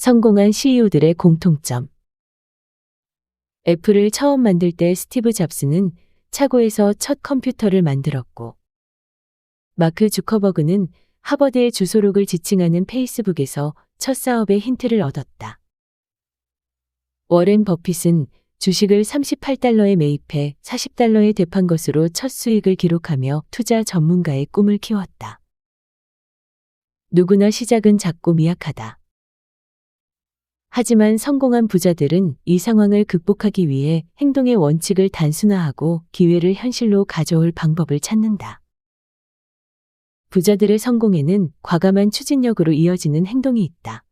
성공한 CEO들의 공통점. 애플을 처음 만들 때 스티브 잡스는 차고에서 첫 컴퓨터를 만들었고, 마크 주커버그는 하버드의 주소록을 지칭하는 페이스북에서 첫 사업의 힌트를 얻었다. 워렌 버핏은 주식을 $38에 매입해 $40에 되판 것으로 첫 수익을 기록하며 투자 전문가의 꿈을 키웠다. 누구나 시작은 작고 미약하다. 하지만 성공한 부자들은 이 상황을 극복하기 위해 행동의 원칙을 단순화하고 기회를 현실로 가져올 방법을 찾는다. 부자들의 성공에는 과감한 추진력으로 이어지는 행동이 있다.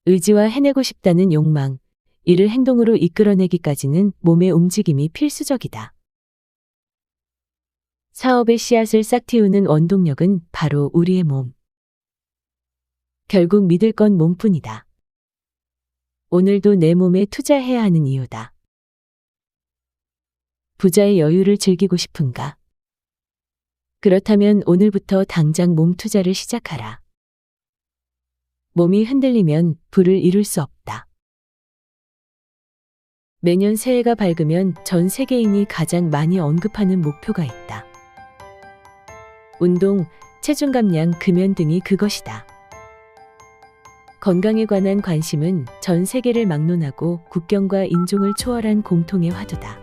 의지와 해내고 싶다는 욕망, 이를 행동으로 이끌어내기까지는 몸의 움직임이 필수적이다. 사업의 씨앗을 싹 틔우는 원동력은 바로 우리의 몸. 결국 믿을 건 몸뿐이다. 오늘도 내 몸에 투자해야 하는 이유다. 부자의 여유를 즐기고 싶은가? 그렇다면 오늘부터 당장 몸 투자를 시작하라. 몸이 흔들리면 부를 이룰 수 없다. 매년 새해가 밝으면 전 세계인이 가장 많이 언급하는 목표가 있다. 운동, 체중 감량, 금연 등이 그것이다. 건강에 관한 관심은 전 세계를 막론하고 국경과 인종을 초월한 공통의 화두다.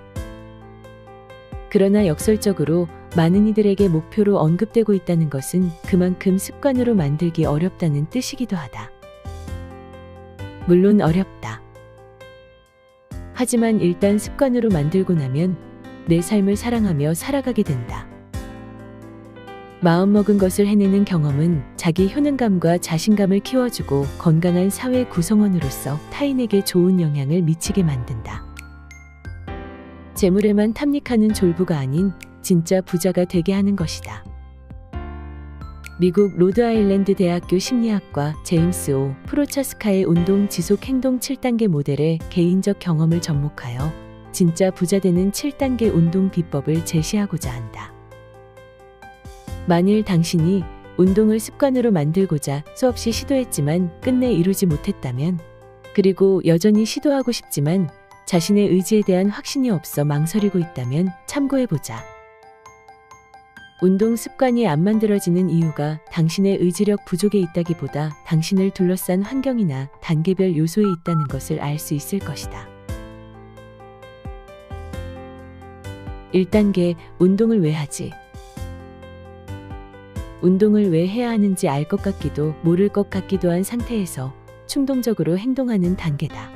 그러나 역설적으로 많은 이들에게 목표로 언급되고 있다는 것은 그만큼 습관으로 만들기 어렵다는 뜻이기도 하다. 물론 어렵다. 하지만 일단 습관으로 만들고 나면 내 삶을 사랑하며 살아가게 된다. 마음먹은 것을 해내는 경험은 자기 효능감과 자신감을 키워주고 건강한 사회 구성원으로서 타인에게 좋은 영향을 미치게 만든다. 재물에만 탐닉하는 졸부가 아닌 진짜 부자가 되게 하는 것이다. 미국 로드아일랜드 대학교 심리학과 제임스 오 프로차스카의 운동 지속 행동 7단계 모델의 개인적 경험을 접목하여 진짜 부자 되는 7단계 운동 비법을 제시하고자 한다. 만일 당신이 운동을 습관으로 만들고자 수없이 시도했지만 끝내 이루지 못했다면, 그리고 여전히 시도하고 싶지만 자신의 의지에 대한 확신이 없어 망설이고 있다면 참고해보자. 운동 습관이 안 만들어지는 이유가 당신의 의지력 부족에 있다기보다 당신을 둘러싼 환경이나 단계별 요소에 있다는 것을 알 수 있을 것이다. 1단계, 운동을 왜 하지? 운동을 왜 해야 하는지 알 것 같기도 모를 것 같기도 한 상태에서 충동적으로 행동하는 단계다.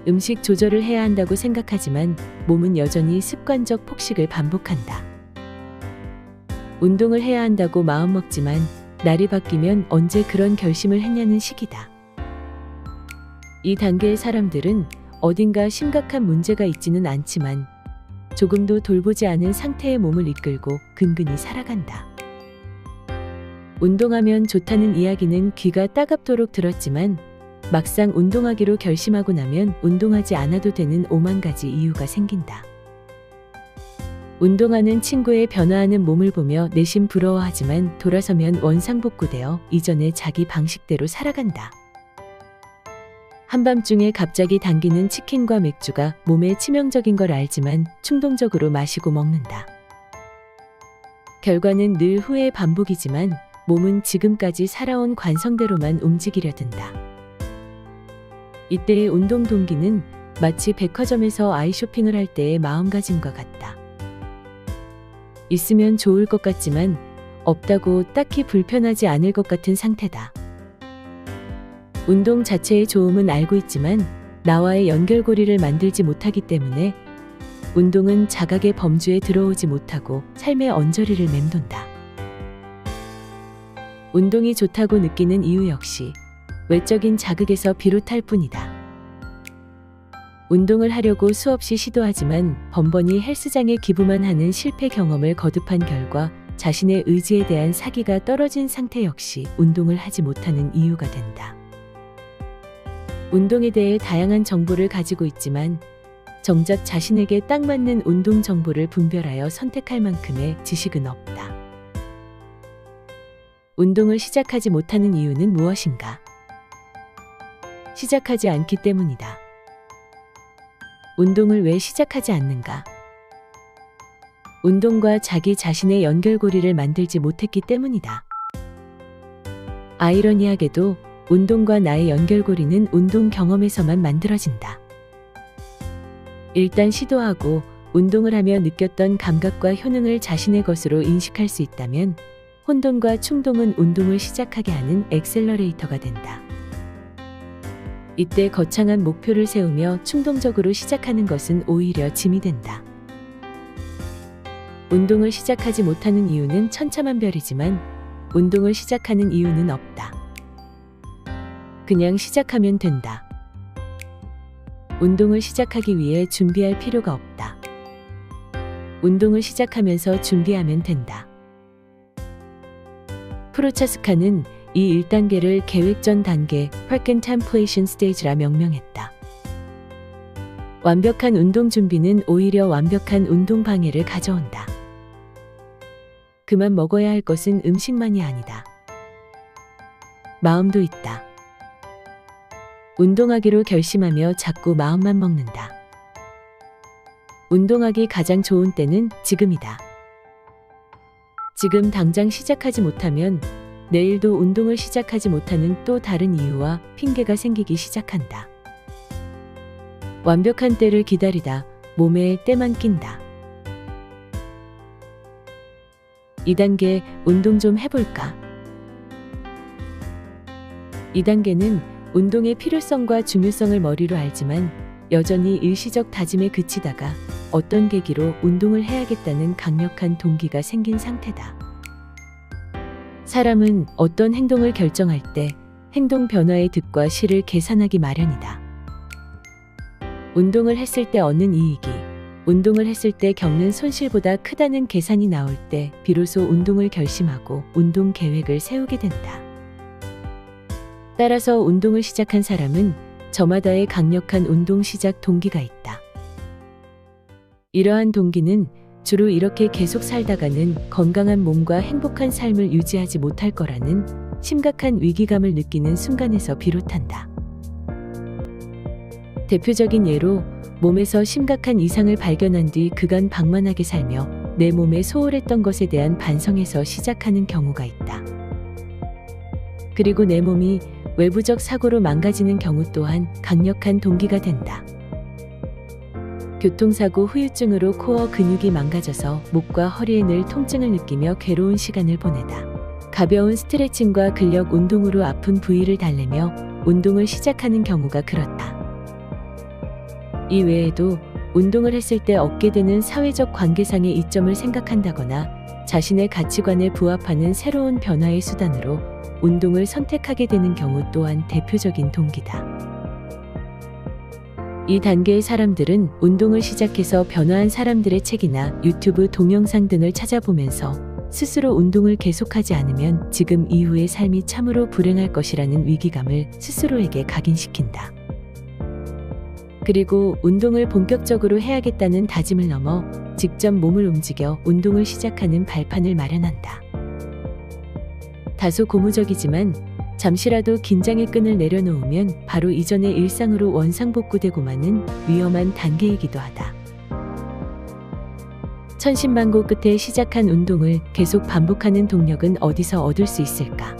음식 조절을 해야 한다고 생각하지만 몸은 여전히 습관적 폭식을 반복한다. 운동을 해야 한다고 마음먹지만 날이 바뀌면 언제 그런 결심을 했냐는 시기다. 이 단계의 사람들은 어딘가 심각한 문제가 있지는 않지만 조금도 돌보지 않은 상태의 몸을 이끌고 근근히 살아간다. 운동하면 좋다는 이야기는 귀가 따갑도록 들었지만 막상 운동하기로 결심하고 나면 운동하지 않아도 되는 5만 가지 이유가 생긴다. 운동하는 친구의 변화하는 몸을 보며 내심 부러워하지만 돌아서면 원상복구되어 이전의 자기 방식대로 살아간다. 한밤중에 갑자기 당기는 치킨과 맥주가 몸에 치명적인 걸 알지만 충동적으로 마시고 먹는다. 결과는 늘 후회의 반복이지만 몸은 지금까지 살아온 관성대로만 움직이려 든다. 이때의 운동 동기는 마치 백화점에서 아이쇼핑을 할 때의 마음가짐과 같다. 있으면 좋을 것 같지만 없다고 딱히 불편하지 않을 것 같은 상태다. 운동 자체의 좋음은 알고 있지만 나와의 연결고리를 만들지 못하기 때문에 운동은 자각의 범주에 들어오지 못하고 삶의 언저리를 맴돈다. 운동이 좋다고 느끼는 이유 역시 외적인 자극에서 비롯할 뿐이다. 운동을 하려고 수없이 시도하지만 번번이 헬스장에 기부만 하는 실패 경험을 거듭한 결과 자신의 의지에 대한 사기가 떨어진 상태 역시 운동을 하지 못하는 이유가 된다. 운동에 대해 다양한 정보를 가지고 있지만 정작 자신에게 딱 맞는 운동 정보를 분별하여 선택할 만큼의 지식은 없다. 운동을 시작하지 못하는 이유는 무엇인가? 시작하지 않기 때문이다. 운동을 왜 시작하지 않는가? 운동과 자기 자신의 연결고리를 만들지 못했기 때문이다. 아이러니하게도 운동과 나의 연결고리는 운동 경험에서만 만들어진다. 일단 시도하고 운동을 하며 느꼈던 감각과 효능을 자신의 것으로 인식할 수 있다면 혼돈과 충동은 운동을 시작하게 하는 엑셀러레이터가 된다. 이때 거창한 목표를 세우며 충동적으로 시작하는 것은 오히려 짐이 된다. 운동을 시작하지 못하는 이유는 천차만별이지만 운동을 시작하는 이유는 없다. 그냥 시작하면 된다. 운동을 시작하기 위해 준비할 필요가 없다. 운동을 시작하면서 준비하면 된다. 프로차스카는 이 1단계를 계획 전 단계 (Precontemplation Stage라 명명했다. 완벽한 운동 준비는 오히려 완벽한 운동 방해를 가져온다. 그만 먹어야 할 것은 음식만이 아니다. 마음도 있다. 운동하기로 결심하며 자꾸 마음만 먹는다. 운동하기 가장 좋은 때는 지금이다. 지금 당장 시작하지 못하면 내일도 운동을 시작하지 못하는 또 다른 이유와 핑계가 생기기 시작한다. 완벽한 때를 기다리다 몸에 때만 낀다. 2단계 운동 좀 해볼까? 2단계는 운동의 필요성과 중요성을 머리로 알지만 여전히 일시적 다짐에 그치다가 어떤 계기로 운동을 해야겠다는 강력한 동기가 생긴 상태다. 사람은 어떤 행동을 결정할 때 행동 변화의 득과 실을 계산하기 마련이다. 운동을 했을 때 얻는 이익이 운동을 했을 때 겪는 손실보다 크다는 계산이 나올 때 비로소 운동을 결심하고 운동 계획을 세우게 된다. 따라서 운동을 시작한 사람은 저마다의 강력한 운동 시작 동기가 있다. 이러한 동기는 주로 이렇게 계속 살다가는 건강한 몸과 행복한 삶을 유지하지 못할 거라는 심각한 위기감을 느끼는 순간에서 비롯한다. 대표적인 예로 몸에서 심각한 이상을 발견한 뒤 그간 방만하게 살며 내 몸에 소홀했던 것에 대한 반성에서 시작하는 경우가 있다. 그리고 내 몸이 외부적 사고로 망가지는 경우 또한 강력한 동기가 된다. 교통사고 후유증으로 코어 근육이 망가져서 목과 허리에 늘 통증을 느끼며 괴로운 시간을 보내다. 가벼운 스트레칭과 근력 운동으로 아픈 부위를 달래며 운동을 시작하는 경우가 그렇다. 이 외에도 운동을 했을 때 얻게 되는 사회적 관계상의 이점을 생각한다거나 자신의 가치관에 부합하는 새로운 변화의 수단으로 운동을 선택하게 되는 경우 또한 대표적인 동기다. 이 단계의 사람들은 운동을 시작해서 변화한 사람들의 책이나 유튜브 동영상 등을 찾아보면서 스스로 운동을 계속하지 않으면 지금 이후의 삶이 참으로 불행할 것이라는 위기감을 스스로에게 각인시킨다. 그리고 운동을 본격적으로 해야겠다는 다짐을 넘어 직접 몸을 움직여 운동을 시작하는 발판을 마련한다. 다소 고무적이지만 잠시라도 긴장의 끈을 내려놓으면 바로 이전의 일상으로 원상복구되고 마는 위험한 단계이기도 하다. 천신만고 끝에 시작한 운동을 계속 반복하는 동력은 어디서 얻을 수 있을까?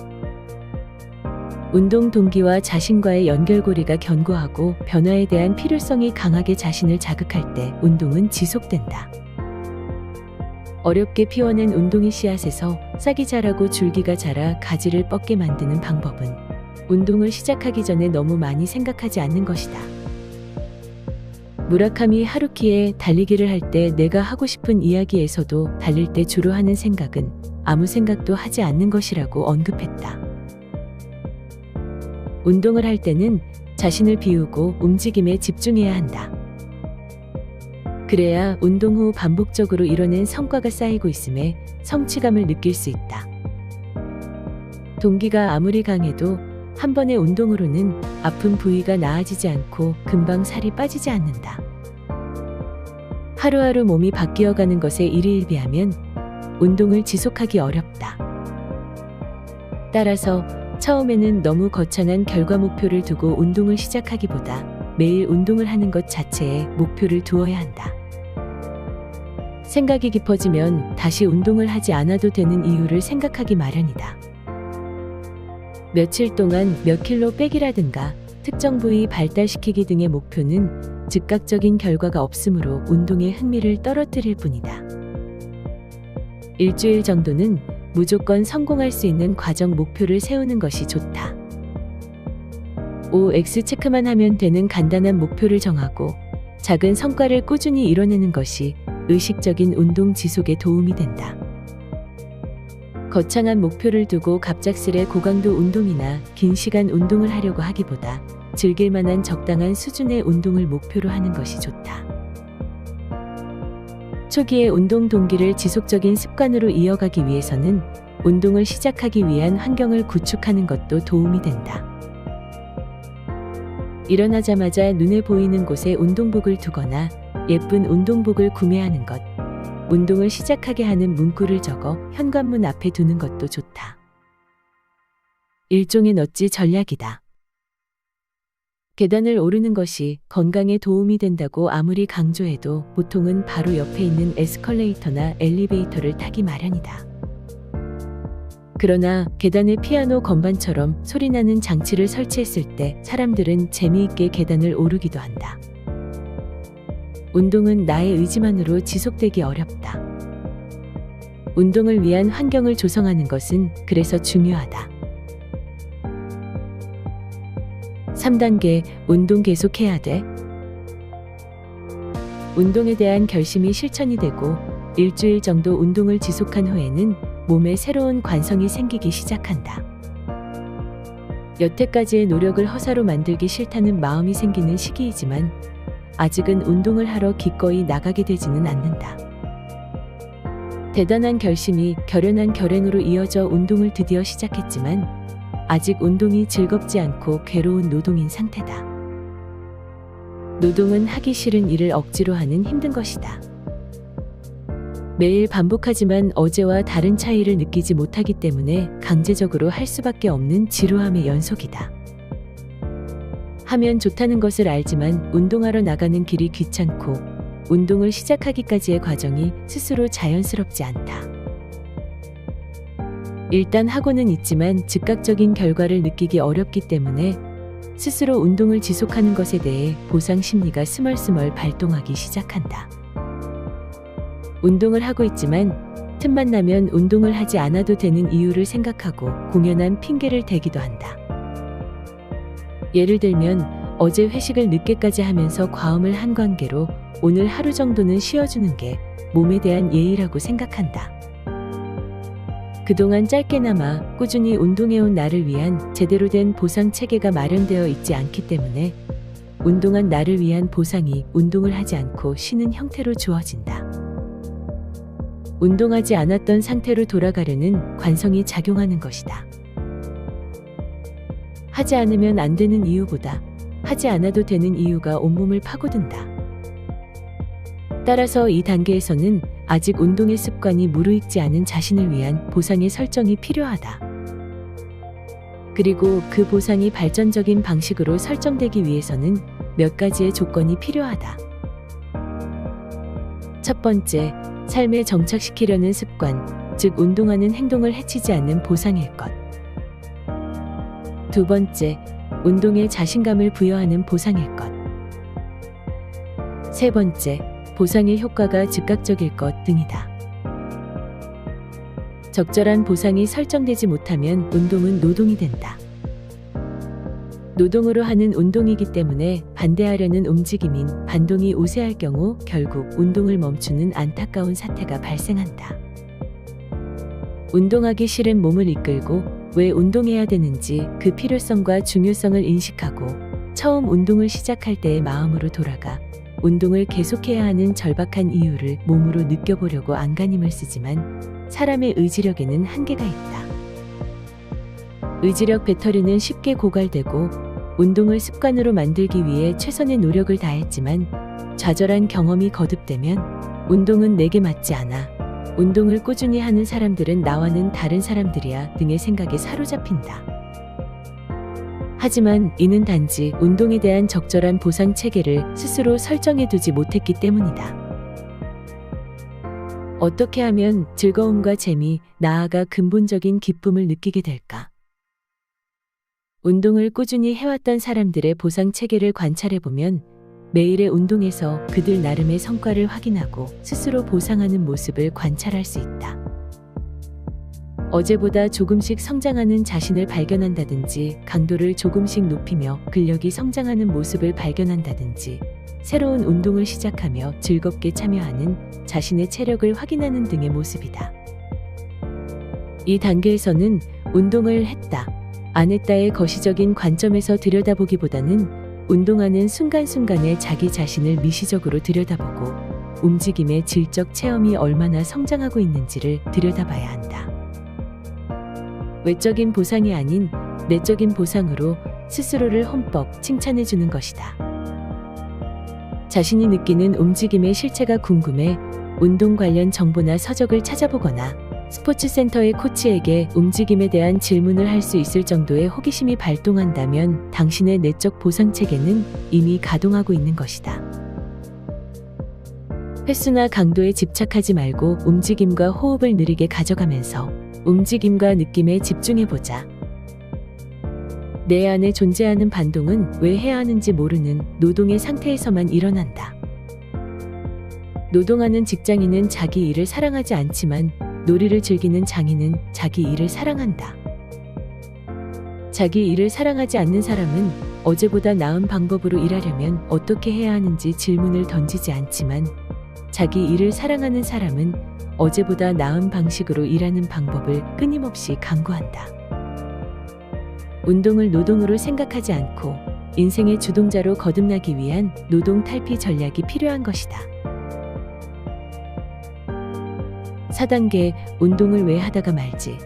운동 동기와 자신과의 연결고리가 견고하고 변화에 대한 필요성이 강하게 자신을 자극할 때 운동은 지속된다. 어렵게 피워낸 운동의 씨앗에서 싹이 자라고 줄기가 자라 가지를 뻗게 만드는 방법은 운동을 시작하기 전에 너무 많이 생각하지 않는 것이다. 무라카미 하루키의 달리기를 할 때 내가 하고 싶은 이야기에서도 달릴 때 주로 하는 생각은 아무 생각도 하지 않는 것이라고 언급했다. 운동을 할 때는 자신을 비우고 움직임에 집중해야 한다. 그래야 운동 후 반복적으로 이뤄낸 성과가 쌓이고 있음에 성취감을 느낄 수 있다. 동기가 아무리 강해도 한 번의 운동으로는 아픈 부위가 나아지지 않고 금방 살이 빠지지 않는다. 하루하루 몸이 바뀌어가는 것에 일희일비하면 운동을 지속하기 어렵다. 따라서 처음에는 너무 거창한 결과 목표를 두고 운동을 시작하기보다 매일 운동을 하는 것 자체에 목표를 두어야 한다. 생각이 깊어지면 다시 운동을 하지 않아도 되는 이유를 생각하기 마련이다. 며칠 동안 몇 킬로 빼기라든가 특정 부위 발달시키기 등의 목표는 즉각적인 결과가 없으므로 운동의 흥미를 떨어뜨릴 뿐이다. 일주일 정도는 무조건 성공할 수 있는 과정 목표를 세우는 것이 좋다. OX 체크만 하면 되는 간단한 목표를 정하고 작은 성과를 꾸준히 이뤄내는 것이 의식적인 운동 지속에 도움이 된다. 거창한 목표를 두고 갑작스레 고강도 운동이나 긴 시간 운동을 하려고 하기보다 즐길 만한 적당한 수준의 운동을 목표로 하는 것이 좋다. 초기에 운동 동기를 지속적인 습관으로 이어가기 위해서는 운동을 시작하기 위한 환경을 구축하는 것도 도움이 된다. 일어나자마자 눈에 보이는 곳에 운동복을 두거나 예쁜 운동복을 구매하는 것, 운동을 시작하게 하는 문구를 적어 현관문 앞에 두는 것도 좋다. 일종의 넛지 전략이다. 계단을 오르는 것이 건강에 도움이 된다고 아무리 강조해도 보통은 바로 옆에 있는 에스컬레이터나 엘리베이터를 타기 마련이다. 그러나 계단에 피아노 건반처럼 소리나는 장치를 설치했을 때 사람들은 재미있게 계단을 오르기도 한다. 운동은 나의 의지만으로 지속되기 어렵다. 운동을 위한 환경을 조성하는 것은 그래서 중요하다. 3단계, 운동 계속해야 돼. 운동에 대한 결심이 실천이 되고 일주일 정도 운동을 지속한 후에는 몸에 새로운 관성이 생기기 시작한다. 여태까지의 노력을 허사로 만들기 싫다는 마음이 생기는 시기이지만 아직은 운동을 하러 기꺼이 나가게 되지는 않는다. 대단한 결심이 결연한 결행으로 이어져 운동을 드디어 시작했지만 아직 운동이 즐겁지 않고 괴로운 노동인 상태다. 노동은 하기 싫은 일을 억지로 하는 힘든 것이다. 매일 반복하지만 어제와 다른 차이를 느끼지 못하기 때문에 강제적으로 할 수밖에 없는 지루함의 연속이다. 하면 좋다는 것을 알지만 운동하러 나가는 길이 귀찮고 운동을 시작하기까지의 과정이 스스로 자연스럽지 않다. 일단 하고는 있지만 즉각적인 결과를 느끼기 어렵기 때문에 스스로 운동을 지속하는 것에 대해 보상 심리가 스멀스멀 발동하기 시작한다. 운동을 하고 있지만 틈만 나면 운동을 하지 않아도 되는 이유를 생각하고 공연한 핑계를 대기도 한다. 예를 들면 어제 회식을 늦게까지 하면서 과음을 한 관계로 오늘 하루 정도는 쉬어주는 게 몸에 대한 예의라고 생각한다. 그동안 짧게나마 꾸준히 운동해온 나를 위한 제대로 된 보상 체계가 마련되어 있지 않기 때문에 운동한 나를 위한 보상이 운동을 하지 않고 쉬는 형태로 주어진다. 운동하지 않았던 상태로 돌아가려는 관성이 작용하는 것이다. 하지 않으면 안 되는 이유보다 하지 않아도 되는 이유가 온몸을 파고든다. 따라서 이 단계에서는 아직 운동의 습관이 무르익지 않은 자신을 위한 보상의 설정이 필요하다. 그리고 그 보상이 발전적인 방식으로 설정되기 위해서는 몇 가지의 조건이 필요하다. 첫 번째, 삶에 정착시키려는 습관, 즉 운동하는 행동을 해치지 않는 보상일 것. 두 번째, 운동에 자신감을 부여하는 보상일 것. 세 번째, 보상의 효과가 즉각적일 것 등이다. 적절한 보상이 설정되지 못하면 운동은 노동이 된다. 노동으로 하는 운동이기 때문에 반대하려는 움직임인 반동이 우세할 경우 결국 운동을 멈추는 안타까운 사태가 발생한다. 운동하기 싫은 몸을 이끌고 왜 운동해야 되는지 그 필요성과 중요성을 인식하고 처음 운동을 시작할 때의 마음으로 돌아가 운동을 계속해야 하는 절박한 이유를 몸으로 느껴보려고 안간힘을 쓰지만 사람의 의지력에는 한계가 있다. 의지력 배터리는 쉽게 고갈되고 운동을 습관으로 만들기 위해 최선의 노력을 다했지만 좌절한 경험이 거듭되면 운동은 내게 맞지 않아 운동을 꾸준히 하는 사람들은 나와는 다른 사람들이야 등의 생각에 사로잡힌다. 하지만 이는 단지 운동에 대한 적절한 보상 체계를 스스로 설정해두지 못했기 때문이다. 어떻게 하면 즐거움과 재미, 나아가 근본적인 기쁨을 느끼게 될까? 운동을 꾸준히 해왔던 사람들의 보상 체계를 관찰해보면 매일의 운동에서 그들 나름의 성과를 확인하고 스스로 보상하는 모습을 관찰할 수 있다. 어제보다 조금씩 성장하는 자신을 발견한다든지, 강도를 조금씩 높이며 근력이 성장하는 모습을 발견한다든지, 새로운 운동을 시작하며 즐겁게 참여하는 자신의 체력을 확인하는 등의 모습이다. 이 단계에서는 운동을 했다, 안 했다의 거시적인 관점에서 들여다보기보다는 운동하는 순간순간에 자기 자신을 미시적으로 들여다보고 움직임의 질적 체험이 얼마나 성장하고 있는지를 들여다봐야 한다. 외적인 보상이 아닌 내적인 보상으로 스스로를 흠뻑 칭찬해주는 것이다. 자신이 느끼는 움직임의 실체가 궁금해 운동 관련 정보나 서적을 찾아보거나 스포츠센터의 코치에게 움직임에 대한 질문을 할 수 있을 정도의 호기심이 발동한다면 당신의 내적 보상 체계는 이미 가동하고 있는 것이다. 횟수나 강도에 집착하지 말고 움직임과 호흡을 느리게 가져가면서 움직임과 느낌에 집중해보자. 내 안에 존재하는 반동은 왜 해야 하는지 모르는 노동의 상태에서만 일어난다. 노동하는 직장인은 자기 일을 사랑하지 않지만 놀이를 즐기는 장인은 자기 일을 사랑한다. 자기 일을 사랑하지 않는 사람은 어제보다 나은 방법으로 일하려면 어떻게 해야 하는지 질문을 던지지 않지만, 자기 일을 사랑하는 사람은 어제보다 나은 방식으로 일하는 방법을 끊임없이 강구한다. 운동을 노동으로 생각하지 않고 인생의 주동자로 거듭나기 위한 노동 탈피 전략이 필요한 것이다. 4단계, 운동을 왜 하다가 말지.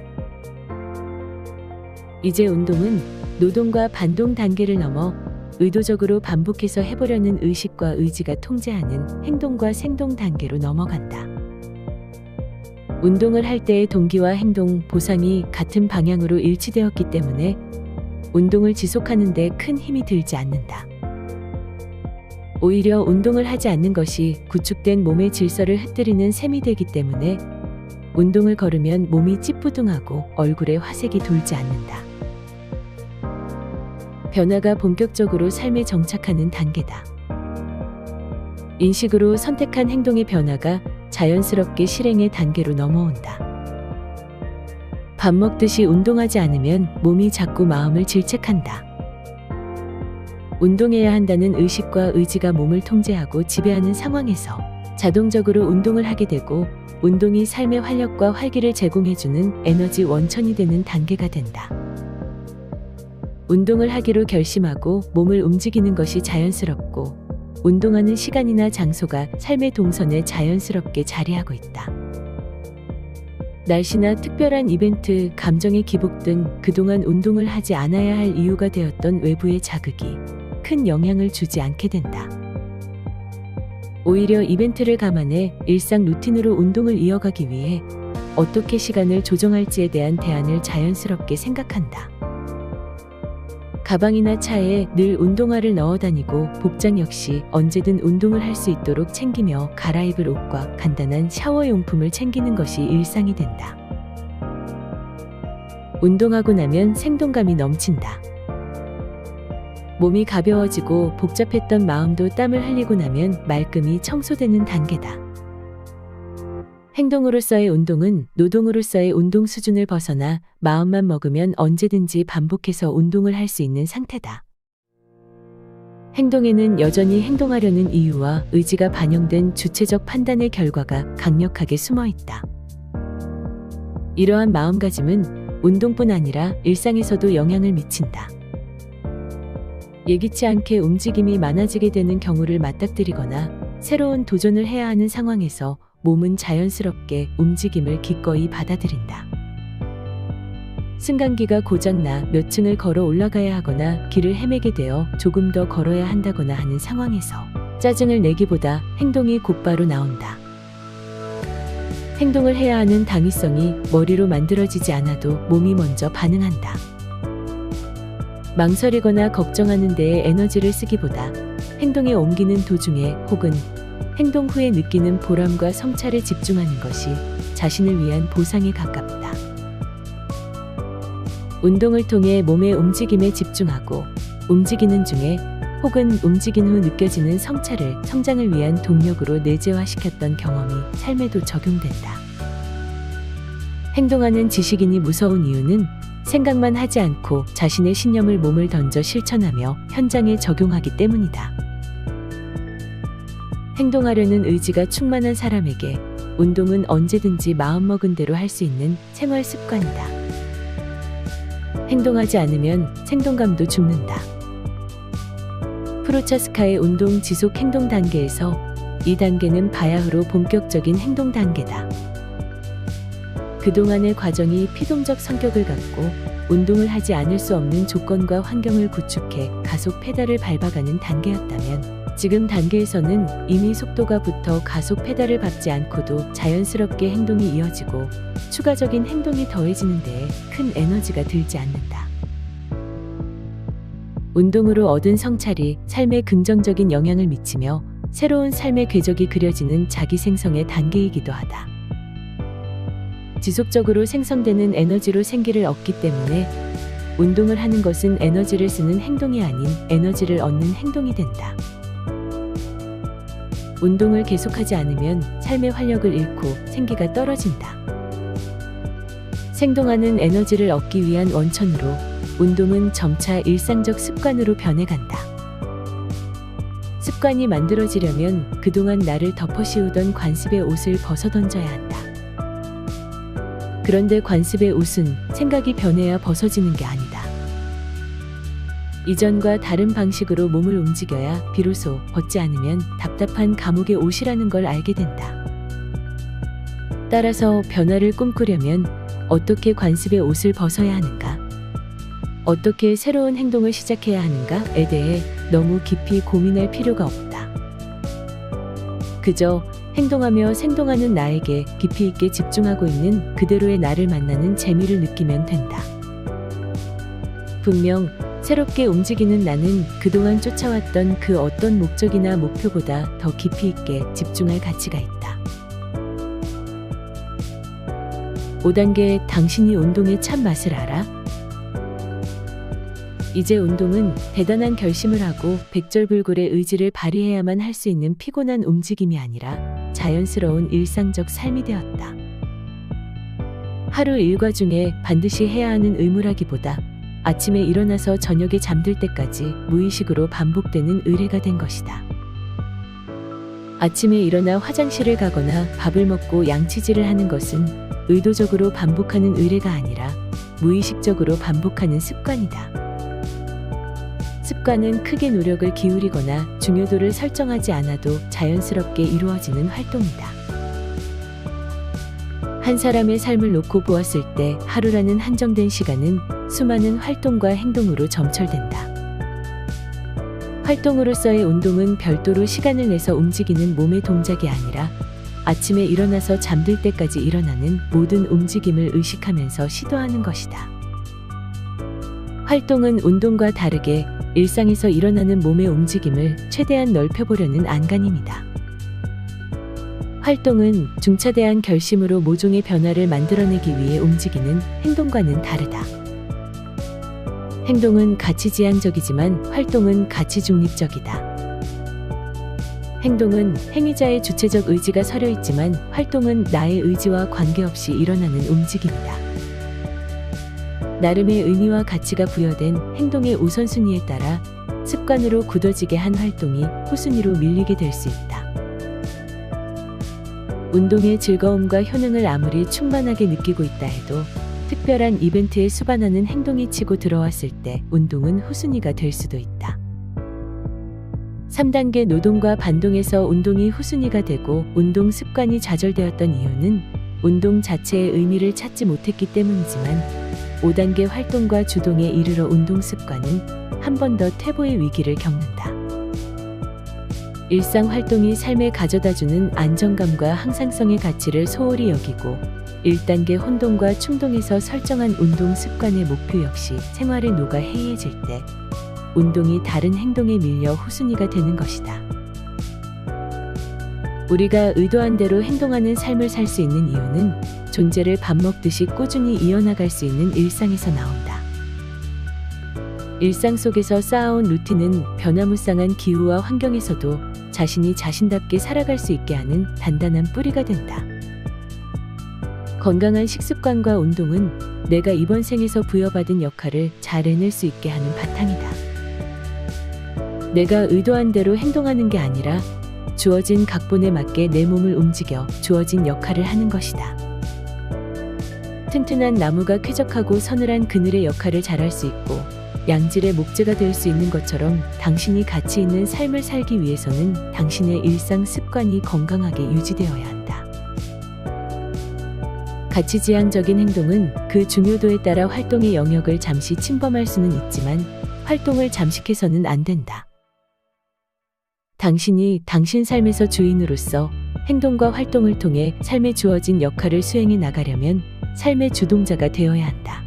이제 운동은 노동과 반동 단계를 넘어 의도적으로 반복해서 해보려는 의식과 의지가 통제하는 행동과 생동 단계로 넘어간다. 운동을 할 때의 동기와 행동, 보상이 같은 방향으로 일치되었기 때문에 운동을 지속하는 데 큰 힘이 들지 않는다. 오히려 운동을 하지 않는 것이 구축된 몸의 질서를 흩뜨리는 셈이 되기 때문에 운동을 걸으면 몸이 찌뿌둥하고 얼굴에 화색이 돌지 않는다. 변화가 본격적으로 삶에 정착하는 단계다. 인식으로 선택한 행동의 변화가 자연스럽게 실행의 단계로 넘어온다. 밥 먹듯이 운동하지 않으면 몸이 자꾸 마음을 질책한다. 운동해야 한다는 의식과 의지가 몸을 통제하고 지배하는 상황에서 자동적으로 운동을 하게 되고, 운동이 삶의 활력과 활기를 제공해주는 에너지 원천이 되는 단계가 된다. 운동을 하기로 결심하고 몸을 움직이는 것이 자연스럽고, 운동하는 시간이나 장소가 삶의 동선에 자연스럽게 자리하고 있다. 날씨나 특별한 이벤트, 감정의 기복 등 그동안 운동을 하지 않아야 할 이유가 되었던 외부의 자극이 큰 영향을 주지 않게 된다. 오히려 이벤트를 감안해 일상 루틴으로 운동을 이어가기 위해 어떻게 시간을 조정할지에 대한 대안을 자연스럽게 생각한다. 가방이나 차에 늘 운동화를 넣어 다니고, 복장 역시 언제든 운동을 할 수 있도록 챙기며 갈아입을 옷과 간단한 샤워용품을 챙기는 것이 일상이 된다. 운동하고 나면 생동감이 넘친다. 몸이 가벼워지고 복잡했던 마음도 땀을 흘리고 나면 말끔히 청소되는 단계다. 행동으로서의 운동은 노동으로서의 운동 수준을 벗어나 마음만 먹으면 언제든지 반복해서 운동을 할 수 있는 상태다. 행동에는 여전히 행동하려는 이유와 의지가 반영된 주체적 판단의 결과가 강력하게 숨어 있다. 이러한 마음가짐은 운동뿐 아니라 일상에서도 영향을 미친다. 예기치 않게 움직임이 많아지게 되는 경우를 맞닥뜨리거나 새로운 도전을 해야 하는 상황에서 몸은 자연스럽게 움직임을 기꺼이 받아들인다. 승강기가 고장나 몇 층을 걸어 올라가야 하거나 길을 헤매게 되어 조금 더 걸어야 한다거나 하는 상황에서 짜증을 내기보다 행동이 곧바로 나온다. 행동을 해야 하는 당위성이 머리로 만들어지지 않아도 몸이 먼저 반응한다. 망설이거나 걱정하는 데에 에너지를 쓰기보다 행동에 옮기는 도중에 혹은 행동 후에 느끼는 보람과 성찰에 집중하는 것이 자신을 위한 보상에 가깝다. 운동을 통해 몸의 움직임에 집중하고 움직이는 중에 혹은 움직인 후 느껴지는 성찰을 성장을 위한 동력으로 내재화시켰던 경험이 삶에도 적용된다. 행동하는 지식인이 무서운 이유는 생각만 하지 않고 자신의 신념을 몸을 던져 실천하며 현장에 적용하기 때문이다. 행동하려는 의지가 충만한 사람에게 운동은 언제든지 마음먹은 대로 할 수 있는 생활 습관이다. 행동하지 않으면 생동감도 죽는다. 프로차스카의 운동 지속 행동 단계에서 이 단계는 바야흐로 본격적인 행동 단계다. 그동안의 과정이 피동적 성격을 갖고 운동을 하지 않을 수 없는 조건과 환경을 구축해 가속 페달을 밟아가는 단계였다면 지금 단계에서는 이미 속도가 붙어 가속 페달을 밟지 않고도 자연스럽게 행동이 이어지고 추가적인 행동이 더해지는 데에 큰 에너지가 들지 않는다. 운동으로 얻은 성찰이 삶에 긍정적인 영향을 미치며 새로운 삶의 궤적이 그려지는 자기 생성의 단계이기도 하다. 지속적으로 생성되는 에너지로 생기를 얻기 때문에 운동을 하는 것은 에너지를 쓰는 행동이 아닌 에너지를 얻는 행동이 된다. 운동을 계속하지 않으면 삶의 활력을 잃고 생기가 떨어진다. 생동하는 에너지를 얻기 위한 원천으로 운동은 점차 일상적 습관으로 변해간다. 습관이 만들어지려면 그동안 나를 덮어씌우던 관습의 옷을 벗어던져야 한다. 그런데 관습의 옷은 생각이 변해야 벗어지는 게 아니다. 이전과 다른 방식으로 몸을 움직여야 비로소 벗지 않으면 답답한 감옥의 옷이라는 걸 알게 된다. 따라서 변화를 꿈꾸려면 어떻게 관습의 옷을 벗어야 하는가? 어떻게 새로운 행동을 시작해야 하는가에 대해 너무 깊이 고민할 필요가 없다. 그저 행동하며 생동하는 나에게 깊이 있게 집중하고 있는 그대로의 나를 만나는 재미를 느끼면 된다. 분명 새롭게 움직이는 나는 그동안 쫓아왔던 그 어떤 목적이나 목표보다 더 깊이 있게 집중할 가치가 있다. 5단계 당신이 운동의 참맛을 알아? 이제 운동은 대단한 결심을 하고 백절불굴의 의지를 발휘해야만 할 수 있는 피곤한 움직임이 아니라 자연스러운 일상적 삶이 되었다. 하루 일과 중에 반드시 해야 하는 의무라기보다 아침에 일어나서 저녁에 잠들 때까지 무의식으로 반복되는 의례가 된 것이다. 아침에 일어나 화장실을 가거나 밥을 먹고 양치질을 하는 것은 의도적으로 반복하는 의례가 아니라 무의식적으로 반복하는 습관이다. 습관은 크게 노력을 기울이거나 중요도를 설정하지 않아도 자연스럽게 이루어지는 활동이다. 한 사람의 삶을 놓고 보았을 때 하루라는 한정된 시간은 수많은 활동과 행동으로 점철된다. 활동으로서의 운동은 별도로 시간을 내서 움직이는 몸의 동작이 아니라 아침에 일어나서 잠들 때까지 일어나는 모든 움직임을 의식하면서 시도하는 것이다. 활동은 운동과 다르게 일상에서 일어나는 몸의 움직임을 최대한 넓혀보려는 안간힘이다. 활동은 중차대한 결심으로 모종의 변화를 만들어내기 위해 움직이는 행동과는 다르다. 행동은 가치지향적이지만 활동은 가치중립적이다. 행동은 행위자의 주체적 의지가 서려 있지만 활동은 나의 의지와 관계없이 일어나는 움직임이다. 나름의 의미와 가치가 부여된 행동의 우선순위에 따라 습관으로 굳어지게 한 활동이 후순위로 밀리게 될 수 있다. 운동의 즐거움과 효능을 아무리 충만하게 느끼고 있다 해도 특별한 이벤트에 수반하는 행동이 치고 들어왔을 때 운동은 후순위가 될 수도 있다. 3단계 노동과 반동에서 운동이 후순위가 되고 운동 습관이 좌절되었던 이유는 운동 자체의 의미를 찾지 못했기 때문이지만 5단계 활동과 주동에 이르러 운동 습관은 한 번 더 퇴보의 위기를 겪는다. 일상 활동이 삶에 가져다주는 안정감과 항상성의 가치를 소홀히 여기고 1단계 혼동과 충동에서 설정한 운동 습관의 목표 역시 생활에 녹아 해이해질 때 운동이 다른 행동에 밀려 후순위가 되는 것이다. 우리가 의도한 대로 행동하는 삶을 살 수 있는 이유는 존재를 밥 먹듯이 꾸준히 이어나갈 수 있는 일상에서 나온다. 일상 속에서 쌓아온 루틴은 변화무쌍한 기후와 환경에서도 자신이 자신답게 살아갈 수 있게 하는 단단한 뿌리가 된다. 건강한 식습관과 운동은 내가 이번 생에서 부여받은 역할을 잘 해낼 수 있게 하는 바탕이다. 내가 의도한 대로 행동하는 게 아니라 주어진 각본에 맞게 내 몸을 움직여 주어진 역할을 하는 것이다. 튼튼한 나무가 쾌적하고 서늘한 그늘의 역할을 잘할 수 있고 양질의 목재가 될 수 있는 것처럼 당신이 가치 있는 삶을 살기 위해서는 당신의 일상 습관이 건강하게 유지되어야 한다. 가치지향적인 행동은 그 중요도에 따라 활동의 영역을 잠시 침범할 수는 있지만 활동을 잠식해서는 안 된다. 당신이 당신 삶에서 주인으로서 행동과 활동을 통해 삶에 주어진 역할을 수행해 나가려면 삶의 주동자가 되어야 한다.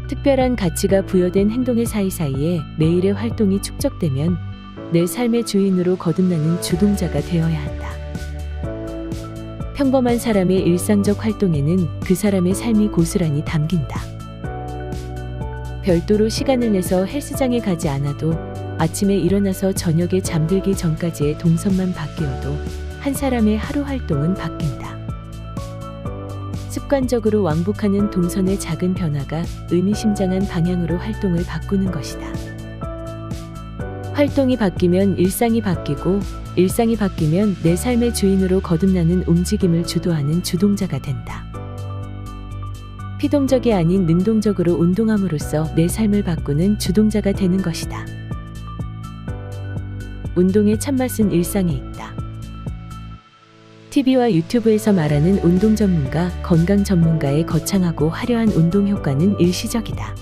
특별한 가치가 부여된 행동의 사이사이에 매일의 활동이 축적되면 내 삶의 주인으로 거듭나는 주동자가 되어야 한다. 평범한 사람의 일상적 활동에는 그 사람의 삶이 고스란히 담긴다. 별도로 시간을 내서 헬스장에 가지 않아도 아침에 일어나서 저녁에 잠들기 전까지의 동선만 바뀌어도 한 사람의 하루 활동은 바뀐다. 습관적으로 왕복하는 동선의 작은 변화가 의미심장한 방향으로 활동을 바꾸는 것이다. 활동이 바뀌면 일상이 바뀌고 일상이 바뀌면 내 삶의 주인으로 거듭나는 움직임을 주도하는 주동자가 된다. 피동적이 아닌 능동적으로 운동함으로써 내 삶을 바꾸는 주동자가 되는 것이다. 운동의 참맛은 일상에 있다. TV와 유튜브에서 말하는 운동 전문가, 건강 전문가의 거창하고 화려한 운동 효과는 일시적이다.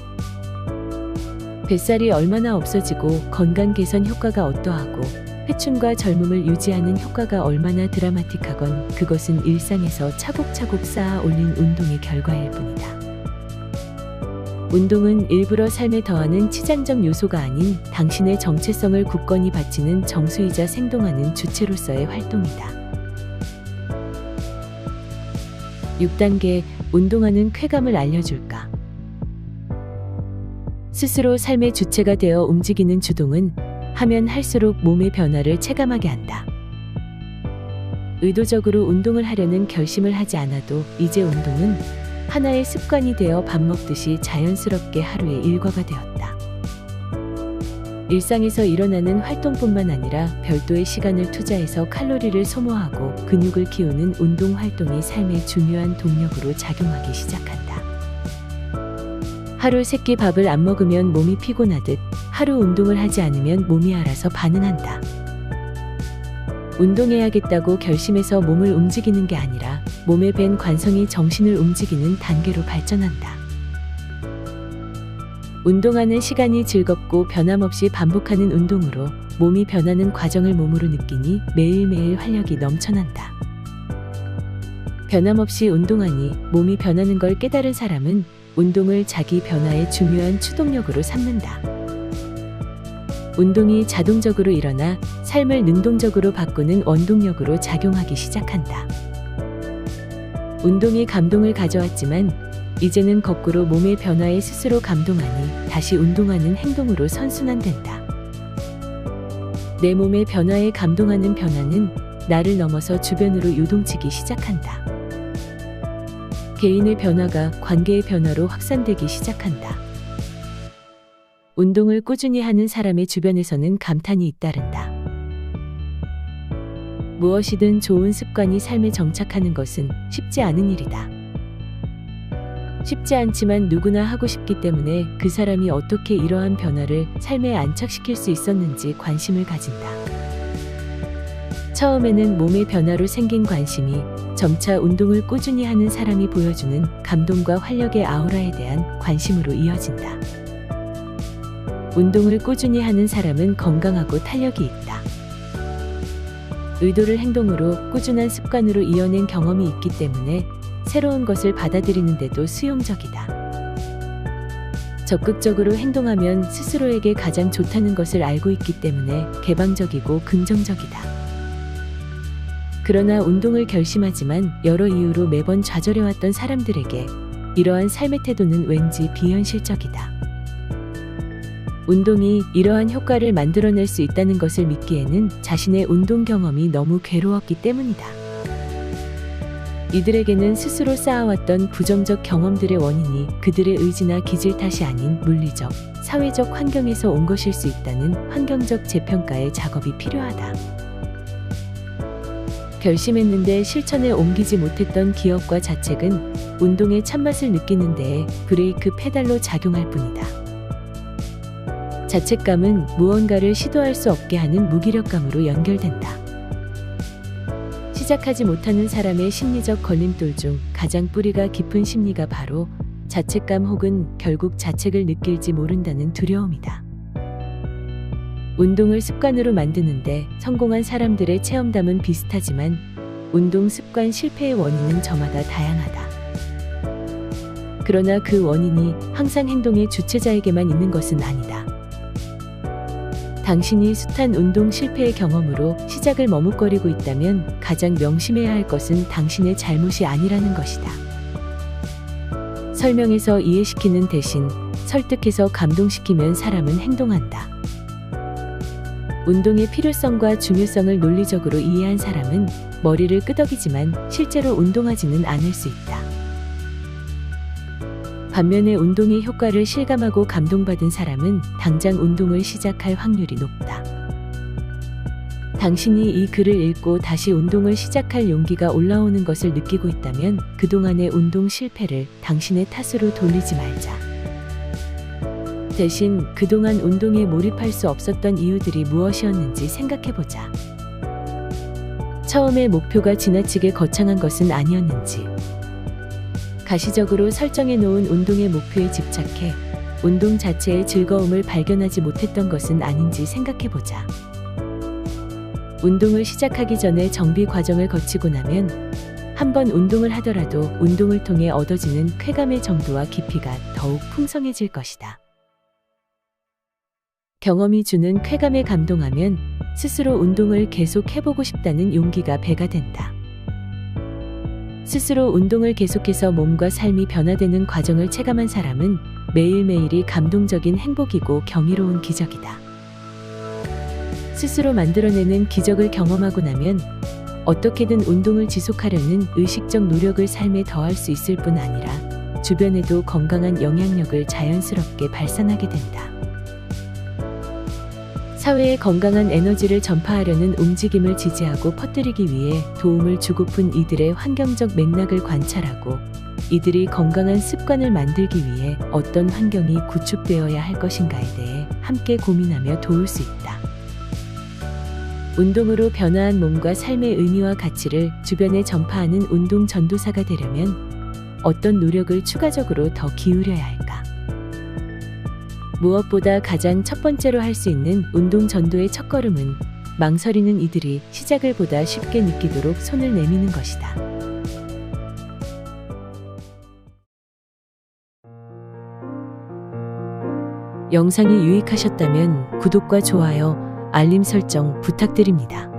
뱃살이 얼마나 없어지고 건강 개선 효과가 어떠하고 회춘과 젊음을 유지하는 효과가 얼마나 드라마틱하건 그것은 일상에서 차곡차곡 쌓아 올린 운동의 결과일 뿐이다. 운동은 일부러 삶에 더하는 치장적 요소가 아닌 당신의 정체성을 굳건히 바치는 정수이자 생동하는 주체로서의 활동이다. 6단계 운동하는 쾌감을 알려줄까? 스스로 삶의 주체가 되어 움직이는 주동은 하면 할수록 몸의 변화를 체감하게 한다. 의도적으로 운동을 하려는 결심을 하지 않아도 이제 운동은 하나의 습관이 되어 밥 먹듯이 자연스럽게 하루의 일과가 되었다. 일상에서 일어나는 활동뿐만 아니라 별도의 시간을 투자해서 칼로리를 소모하고 근육을 키우는 운동 활동이 삶의 중요한 동력으로 작용하기 시작한다. 하루 3끼 밥을 안 먹으면 몸이 피곤하듯 하루 운동을 하지 않으면 몸이 알아서 반응한다. 운동해야겠다고 결심해서 몸을 움직이는 게 아니라 몸에 밴 관성이 정신을 움직이는 단계로 발전한다. 운동하는 시간이 즐겁고 변함없이 반복하는 운동으로 몸이 변하는 과정을 몸으로 느끼니 매일매일 활력이 넘쳐난다. 변함없이 운동하니 몸이 변하는 걸 깨달은 사람은 운동을 자기 변화의 중요한 추동력으로 삼는다. 운동이 자동적으로 일어나 삶을 능동적으로 바꾸는 원동력으로 작용하기 시작한다. 운동이 감동을 가져왔지만 이제는 거꾸로 몸의 변화에 스스로 감동하니 다시 운동하는 행동으로 선순환된다. 내 몸의 변화에 감동하는 변화는 나를 넘어서 주변으로 요동치기 시작한다. 개인의 변화가 관계의 변화로 확산되기 시작한다. 운동을 꾸준히 하는 사람의 주변에서는 감탄이 잇따른다. 무엇이든 좋은 습관이 삶에 정착하는 것은 쉽지 않은 일이다. 쉽지 않지만 누구나 하고 싶기 때문에 그 사람이 어떻게 이러한 변화를 삶에 안착시킬 수 있었는지 관심을 가진다. 처음에는 몸의 변화로 생긴 관심이 점차 운동을 꾸준히 하는 사람이 보여주는 감동과 활력의 아우라에 대한 관심으로 이어진다. 운동을 꾸준히 하는 사람은 건강하고 탄력이 있다. 의도를 행동으로 꾸준한 습관으로 이어낸 경험이 있기 때문에 새로운 것을 받아들이는데도 수용적이다. 적극적으로 행동하면 스스로에게 가장 좋다는 것을 알고 있기 때문에 개방적이고 긍정적이다. 그러나 운동을 결심하지만 여러 이유로 매번 좌절해왔던 사람들에게 이러한 삶의 태도는 왠지 비현실적이다. 운동이 이러한 효과를 만들어낼 수 있다는 것을 믿기에는 자신의 운동 경험이 너무 괴로웠기 때문이다. 이들에게는 스스로 쌓아왔던 부정적 경험들의 원인이 그들의 의지나 기질 탓이 아닌 물리적, 사회적 환경에서 온 것일 수 있다는 환경적 재평가의 작업이 필요하다. 결심했는데 실천에 옮기지 못했던 기억과 자책은 운동의 참맛을 느끼는 데에 브레이크 페달로 작용할 뿐이다. 자책감은 무언가를 시도할 수 없게 하는 무기력감으로 연결된다. 시작하지 못하는 사람의 심리적 걸림돌 중 가장 뿌리가 깊은 심리가 바로 자책감 혹은 결국 자책을 느낄지 모른다는 두려움이다. 운동을 습관으로 만드는데 성공한 사람들의 체험담은 비슷하지만 운동 습관 실패의 원인은 저마다 다양하다. 그러나 그 원인이 항상 행동의 주체자에게만 있는 것은 아니다. 당신이 숱한 운동 실패의 경험으로 시작을 머뭇거리고 있다면 가장 명심해야 할 것은 당신의 잘못이 아니라는 것이다. 설명해서 이해시키는 대신 설득해서 감동시키면 사람은 행동한다. 운동의 필요성과 중요성을 논리적으로 이해한 사람은 머리를 끄덕이지만 실제로 운동하지는 않을 수 있다. 반면에 운동의 효과를 실감하고 감동받은 사람은 당장 운동을 시작할 확률이 높다. 당신이 이 글을 읽고 다시 운동을 시작할 용기가 올라오는 것을 느끼고 있다면 그동안의 운동 실패를 당신의 탓으로 돌리지 말자. 대신 그동안 운동에 몰입할 수 없었던 이유들이 무엇이었는지 생각해보자. 처음에 목표가 지나치게 거창한 것은 아니었는지, 가시적으로 설정해 놓은 운동의 목표에 집착해 운동 자체의 즐거움을 발견하지 못했던 것은 아닌지 생각해보자. 운동을 시작하기 전에 정비 과정을 거치고 나면 한 번 운동을 하더라도 운동을 통해 얻어지는 쾌감의 정도와 깊이가 더욱 풍성해질 것이다. 경험이 주는 쾌감에 감동하면 스스로 운동을 계속 해보고 싶다는 용기가 배가 된다. 스스로 운동을 계속해서 몸과 삶이 변화되는 과정을 체감한 사람은 매일매일이 감동적인 행복이고 경이로운 기적이다. 스스로 만들어내는 기적을 경험하고 나면 어떻게든 운동을 지속하려는 의식적 노력을 삶에 더할 수 있을 뿐 아니라 주변에도 건강한 영향력을 자연스럽게 발산하게 된다. 사회에 건강한 에너지를 전파하려는 움직임을 지지하고 퍼뜨리기 위해 도움을 주고픈 이들의 환경적 맥락을 관찰하고 이들이 건강한 습관을 만들기 위해 어떤 환경이 구축되어야 할 것인가에 대해 함께 고민하며 도울 수 있다. 운동으로 변화한 몸과 삶의 의미와 가치를 주변에 전파하는 운동 전도사가 되려면 어떤 노력을 추가적으로 더 기울여야 할까? 무엇보다 가장 첫 번째로 할 수 있는 운동 전도의 첫걸음은 망설이는 이들이 시작을 보다 쉽게 느끼도록 손을 내미는 것이다. 영상이 유익하셨다면 구독과 좋아요, 알림 설정 부탁드립니다.